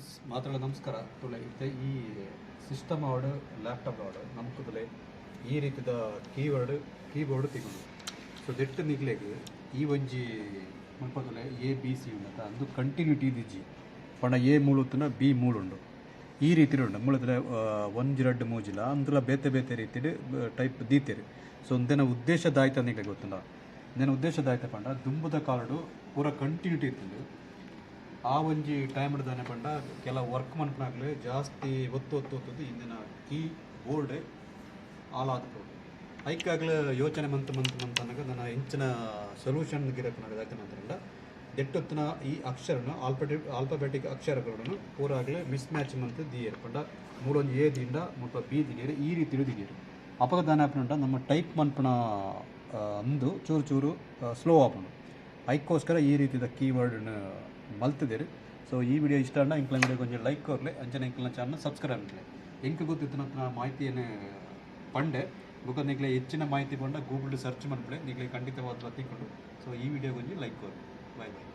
Friends ಮಾತ್ರ ನಮಸ್ಕಾರ ತುಲೆ ಇತ್ತೆ ಈ ಸಿಸ್ಟಮ್ ಆರ್ಡ್ ಲ್ಯಾಪ್ಟಾಪ್ ಆರ್ಡ್ ನಮ್ಗೆ ತುಲೆ ಈ ರೀತಿದ ಕೀಬೋರ್ಡ್ ತೆಗೊಂಡು ಸೊ ದೆಟ್ಟು ನಿಗ್ಲೆಗ್ ಈ ಒಂಜಿ ಮುನ್ಪತ್ತುಲೆ ಎ ಬಿ ಸಿ ಉಂಡತ ಅಂದು ಕಂಟಿನ್ಯೂಟಿ ಇದಿಜ್ಜಿ ಪಂಡ ಎ ಮೂಲುತ್ತುನ ಬಿ ಮೂಲುಂಡು ಈ ರೀತಿ ಉಂಡು ಮೂಲದ ಒಂಜಿ ರಡ್ಡು ಮೂಜಿಲ ಅಂದುಲ ಬೇತೆ ಬೇತೆ ರೀತಿಡ್ ಟೈಪ್ ದೀತೆರು ಸೊ ಒಂದೇನ ಉದ್ದೇಶ ದಾಯ್ತ ನಿಗ್ಲೆ ಗೊತ್ತುಂಡ ಇಂದೇನ ಉದ್ದೇಶ ದಾಯ್ತ ಪಂಡ ದುಂಬುದ ಕಾಲಡು ಪೂರ ಕಂಟಿನ್ಯೂಟಿ ಇರ್ತದೆ ಆ ಒಂಜಿ ಟೈಮ್ ಹಿಡ್ದಾನೆ ಪಂಡ ಕೆಲ ವರ್ಕ್ ಮನ್ಪನಾಗ್ಲಿ ಜಾಸ್ತಿ ಒತ್ತು ಇಂದಿನ ಕೀ ಬೋರ್ಡ್ ಆಲ್ ಆಗ್ತದೆ ಐಕಾಗ್ಲೇ ಯೋಚನೆ ಮಂತ್ ಅನ್ನಗ ನನ್ನ ಇಂಚಿನ ಸೊಲ್ಯೂಷನ್ ಗಿರಕ್ಕೆ ಯಾಕಂದ್ರೆ ದೆಟ್ಟೊತ್ತಿನ ಈ ಅಕ್ಷರನ ಆಲ್ಫಾಬೆಟಿಕ್ ಅಕ್ಷರಗಳನ್ನು ಪೂರಾಗಲೇ ಮಿಸ್ ಮ್ಯಾಚ್ ಮಂತ್ ದಿಯರು ಪಂಡ ಮೂಲೊಂದು ಎ ದಿಂದ ಮುಲ್ಪ ಬಿ ದಿಗೇರು ಈ ರೀತಿ ದಿಗೇರು ಅಪಗ ದಾನ ಆಪುಂಡ ನಮ್ಮ ಟೈಪ್ ಮನ್ಪನ ಅಂದು ಚೂರು ಚೂರು ಸ್ಲೋ ಆಪುಂಡು ಐಕೋಸ್ಕರ ಈ ರೀತಿಯ ಕೀವರ್ಡ್ನ ಮಲ್ತಿದ್ದೇರು ಸೊ ಈ ವಿಡಿಯೋ ಇಷ್ಟ ಅಣ್ಣ ಇಂಕ್ಲ ವಿಡಿಯೋ ಕೊಂಚ ಲೈಕ್ ಕೊರಲೆ ಅಂಚನೆ ಇಂಕ್ಲ ಚಾನಲ್ ಸಬ್ಸ್ಕ್ರೈಬ್ ಮಾಡಲಿ ಎಂಕ ಗೊತ್ತಿತ್ತು ಮಾಹಿತಿಯನ್ನು ಪಂಡೆ ಬುಕ್ಕ ನಿಗ್ಲೆ ಹೆಚ್ಚಿನ ಮಾಹಿತಿ ಬಂಡ ಗೂಗಲ್ ಸರ್ಚ್ ಮಾಡ್ಬಿಡೆ ನಿಗ್ಲೆ ಖಂಡಿತವಾದ ತಿಳ್ಕೊಂಡು ಸೊ ಈ ವಿಡಿಯೋ ಕೊಂಚ ಲೈಕ್ ಕೊರಲಿ ಬಾಯ್ ಬಾಯ್.